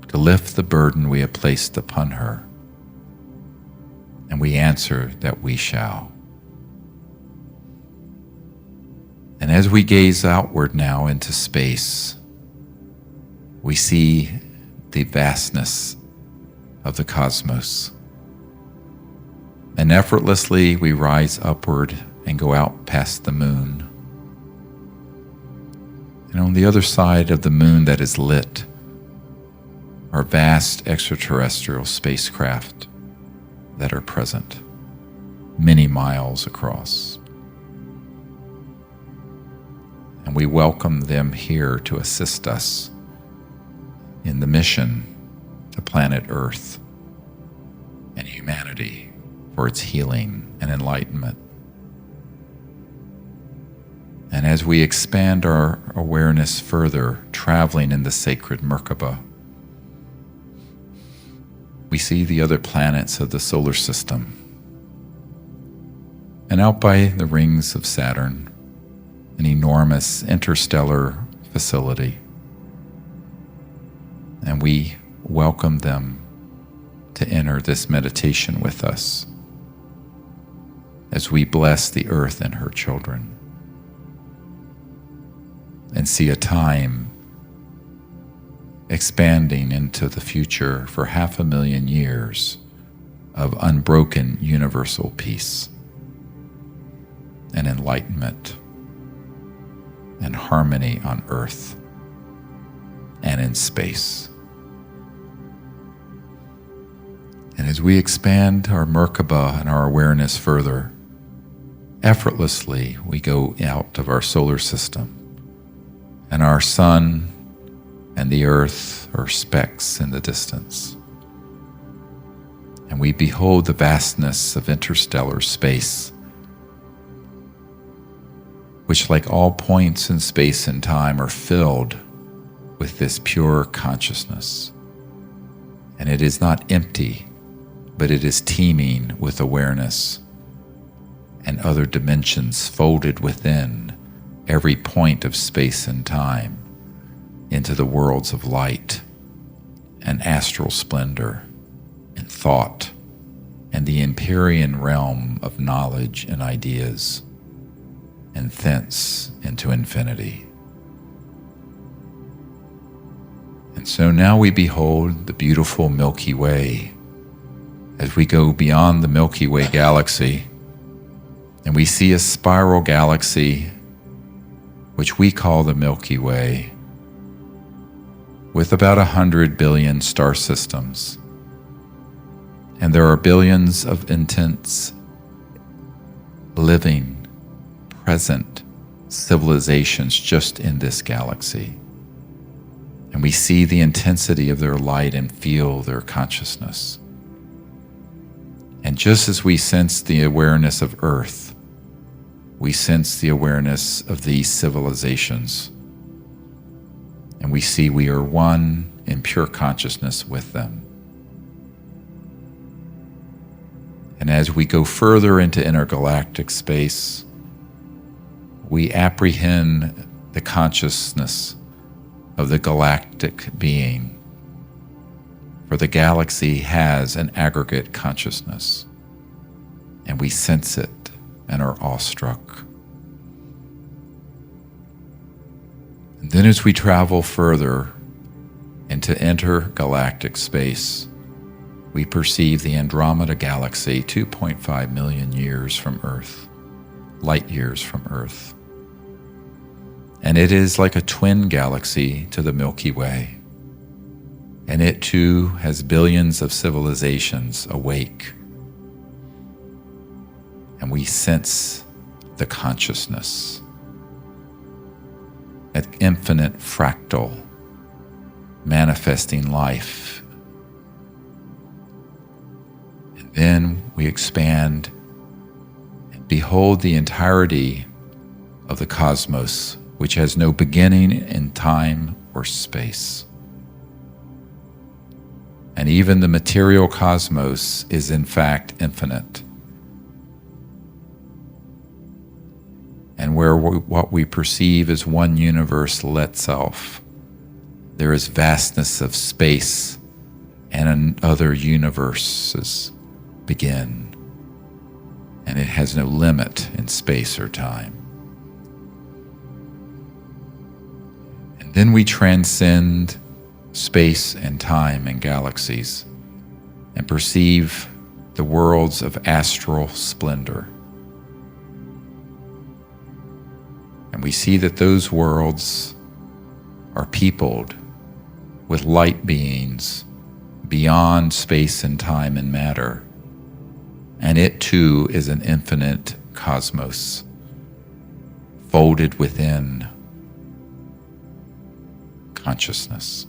to lift the burden we have placed upon her. And we answer that we shall. And as we gaze outward now into space, we see the vastness of the cosmos. And effortlessly we rise upward and go out past the moon. And on the other side of the moon that is lit are vast extraterrestrial spacecraft that are present, many miles across. And we welcome them here to assist us in the mission to planet Earth and humanity for its healing and enlightenment. And as we expand our awareness further, traveling in the sacred Merkaba, we see the other planets of the solar system. And out by the rings of Saturn, an enormous interstellar facility. And we welcome them to enter this meditation with us as we bless the earth and her children and see a time expanding into the future for 500,000 years of unbroken universal peace and enlightenment and harmony on earth and in space. And as we expand our Merkaba and our awareness further, effortlessly we go out of our solar system, and our sun and the earth are specks in the distance. And we behold the vastness of interstellar space, which, like all points in space and time, are filled with this pure consciousness. And it is not empty, but it is teeming with awareness and other dimensions folded within every point of space and time into the worlds of light and astral splendor and thought and the Empyrean realm of knowledge and ideas, and thence into infinity. And so now we behold the beautiful Milky Way as we go beyond the Milky Way galaxy, and we see a spiral galaxy which we call the Milky Way, with about 100 billion star systems. And there are billions of intense, living, present civilizations just in this galaxy. And we see the intensity of their light and feel their consciousness. And just as we sense the awareness of Earth, we sense the awareness of these civilizations. And we see we are one in pure consciousness with them. And as we go further into intergalactic space, we apprehend the consciousness of the galactic being. For the galaxy has an aggregate consciousness, and we sense it and are awestruck. And then as we travel further into intergalactic space, we perceive the Andromeda galaxy 2.5 million years from Earth, light years from Earth. And it is like a twin galaxy to the Milky Way. And it too has billions of civilizations awake. And we sense the consciousness, an infinite fractal manifesting life. And then we expand and behold the entirety of the cosmos, which has no beginning in time or space. And even the material cosmos is in fact infinite. And where what we perceive as one universe lets off, there is vastness of space, and other universes begin. And it has no limit in space or time. And then we transcend space and time and galaxies, and perceive the worlds of astral splendor. And we see that those worlds are peopled with light beings beyond space and time and matter. And it too is an infinite cosmos, folded within consciousness.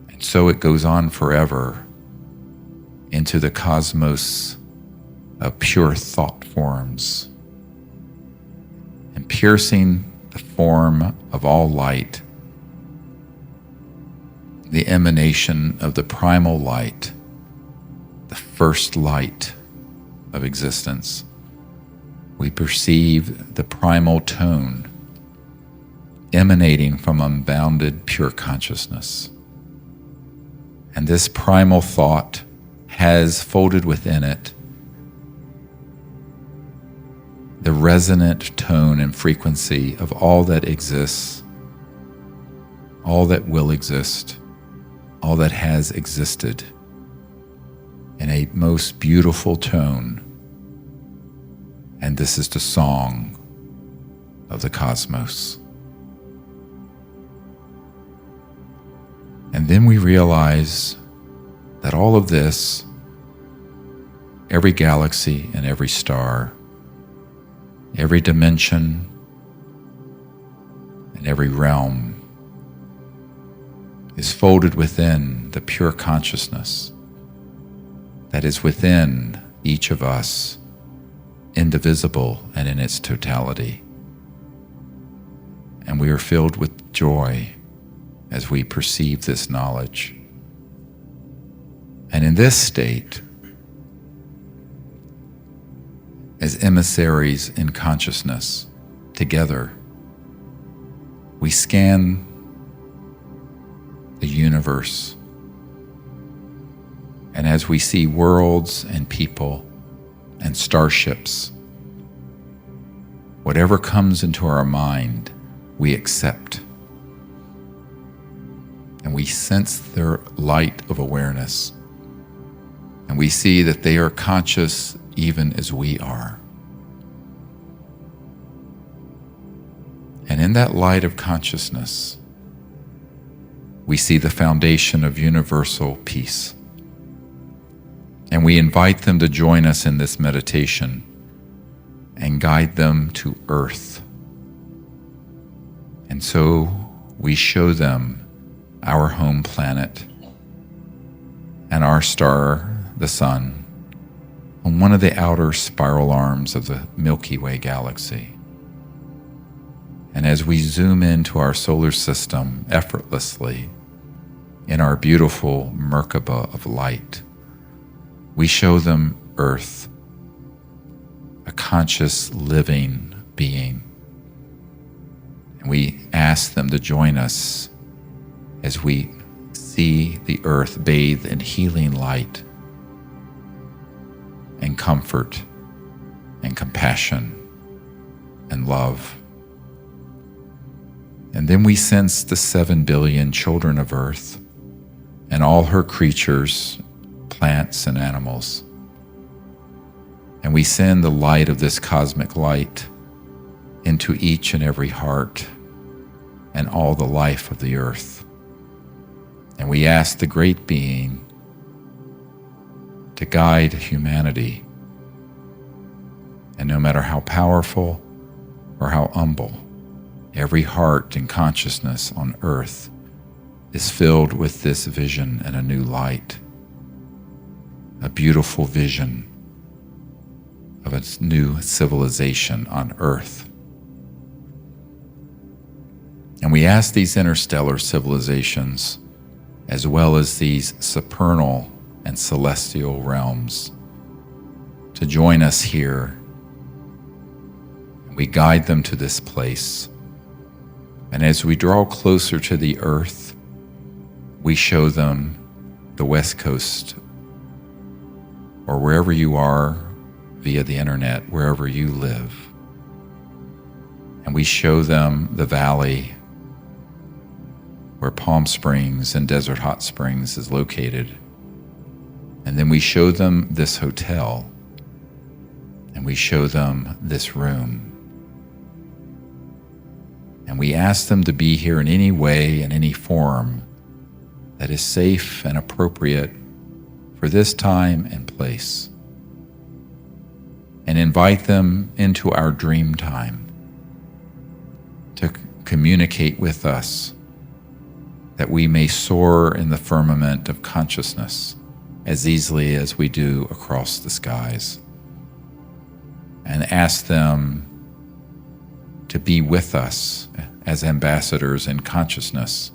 And so it goes on forever into the cosmos of pure thought forms, and piercing the form of all light, the emanation of the primal light, the first light of existence. We perceive the primal tone emanating from unbounded pure consciousness. And this primal thought has folded within it the resonant tone and frequency of all that exists, all that will exist, all that has existed, in a most beautiful tone. And this is the song of the cosmos. And then we realize that all of this, every galaxy and every star, every dimension and every realm, is folded within the pure consciousness that is within each of us, indivisible and in its totality. And we are filled with joy as we perceive this knowledge. And in this state, as emissaries in consciousness, together, we scan the universe. And as we see worlds and people and starships, whatever comes into our mind, we accept. And we sense their light of awareness. And we see that they are conscious even as we are. And in that light of consciousness, we see the foundation of universal peace. And we invite them to join us in this meditation and guide them to Earth. And so we show them our home planet and our star, the sun, on one of the outer spiral arms of the Milky Way galaxy. And as we zoom into our solar system effortlessly in our beautiful Merkaba of light, we show them Earth, a conscious living being. And we ask them to join us as we see the Earth bathed in healing light and comfort and compassion and love. And then we sense the 7 billion children of Earth and all her creatures, plants and animals. And we send the light of this cosmic light into each and every heart and all the life of the earth. And we ask the great being to guide humanity. And no matter how powerful or how humble, every heart and consciousness on earth is filled with this vision and a new light, a beautiful vision of a new civilization on earth. And we ask these interstellar civilizations, as well as these supernal and celestial realms, to join us here. We guide them to this place. And as we draw closer to the earth, we show them the West Coast, or wherever you are via the internet, wherever you live. And we show them the valley where Palm Springs and Desert Hot Springs is located. And then we show them this hotel, and we show them this room. And we ask them to be here in any way, in any form that is safe and appropriate for this time and place. And invite them into our dream time to communicate with us, that we may soar in the firmament of consciousness as easily as we do across the skies. And ask them to be with us as ambassadors in consciousness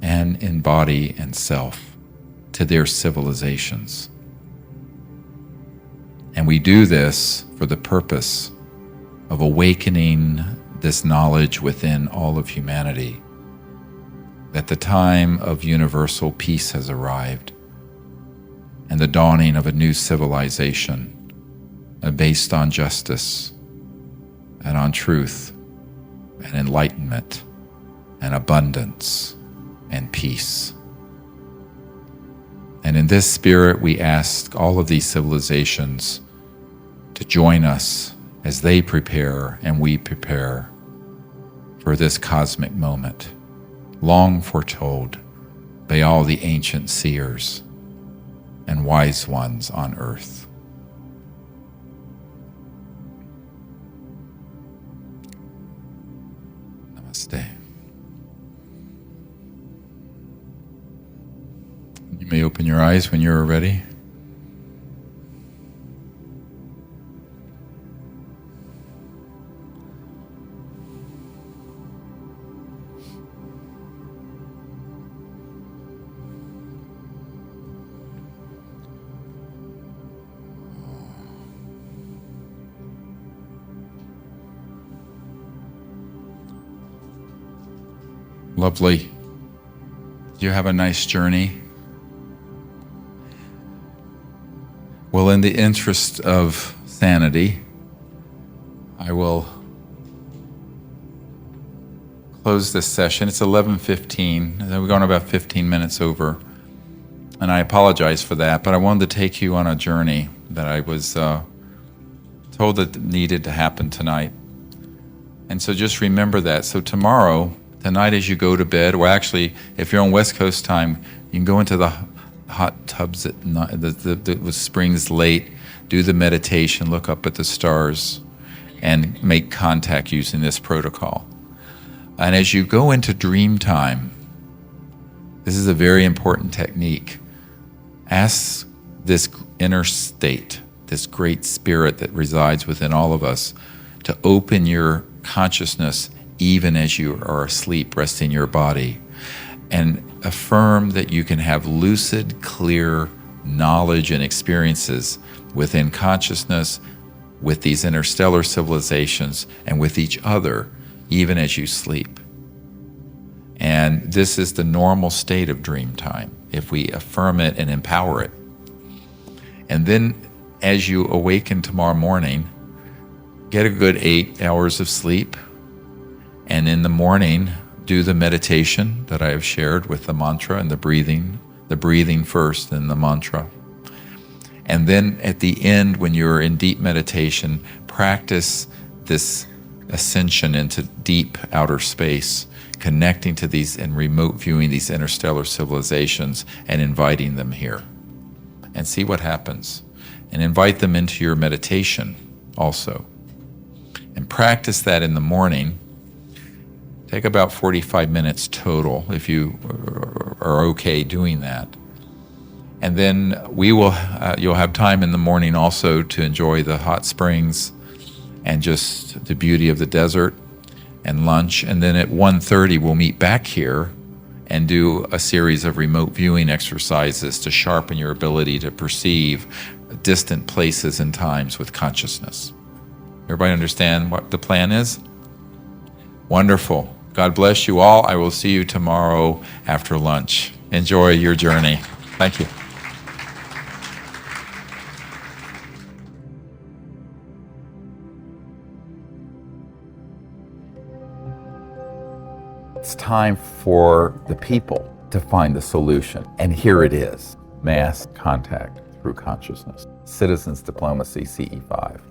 and in body and self to their civilizations. And we do this for the purpose of awakening this knowledge within all of humanity, that the time of universal peace has arrived and the dawning of a new civilization based on justice and on truth and enlightenment and abundance and peace. And in this spirit, we ask all of these civilizations to join us as they prepare and we prepare for this cosmic moment, long foretold by all the ancient seers and wise ones on earth. Namaste. You may open your eyes when you're ready. Lovely. Did you have a nice journey? Well, in the interest of sanity, I will close this session. It's 11:15. We're going about 15 minutes over. And I apologize for that, but I wanted to take you on a journey that I was told that needed to happen tonight. And so just remember that. So tonight as you go to bed, or actually, if you're on West Coast time, you can go into the hot tubs at night, the springs late, do the meditation, look up at the stars, and make contact using this protocol. And as you go into dream time, this is a very important technique. Ask this inner state, this great spirit that resides within all of us, to open your consciousness even as you are asleep, resting your body, and affirm that you can have lucid, clear knowledge and experiences within consciousness, with these interstellar civilizations, and with each other, even as you sleep. And this is the normal state of dream time, if we affirm it and empower it. And then as you awaken tomorrow morning, get a good 8 hours of sleep. And in the morning, do the meditation that I have shared with the mantra and the breathing first and the mantra. And then at the end, when you're in deep meditation, practice this ascension into deep outer space, connecting to these and remote viewing these interstellar civilizations and inviting them here. And see what happens. And invite them into your meditation also. And practice that in the morning. Take about 45 minutes total if you are okay doing that. And then you'll have time in the morning also to enjoy the hot springs and just the beauty of the desert and lunch. And then at 1:30 we'll meet back here and do a series of remote viewing exercises to sharpen your ability to perceive distant places and times with consciousness. Everybody understand what the plan is? Wonderful. God bless you all. I will see you tomorrow after lunch. Enjoy your journey. Thank you. It's time. time for the people to find the solution. And here it is, mass contact through consciousness. Citizens diplomacy, CE5.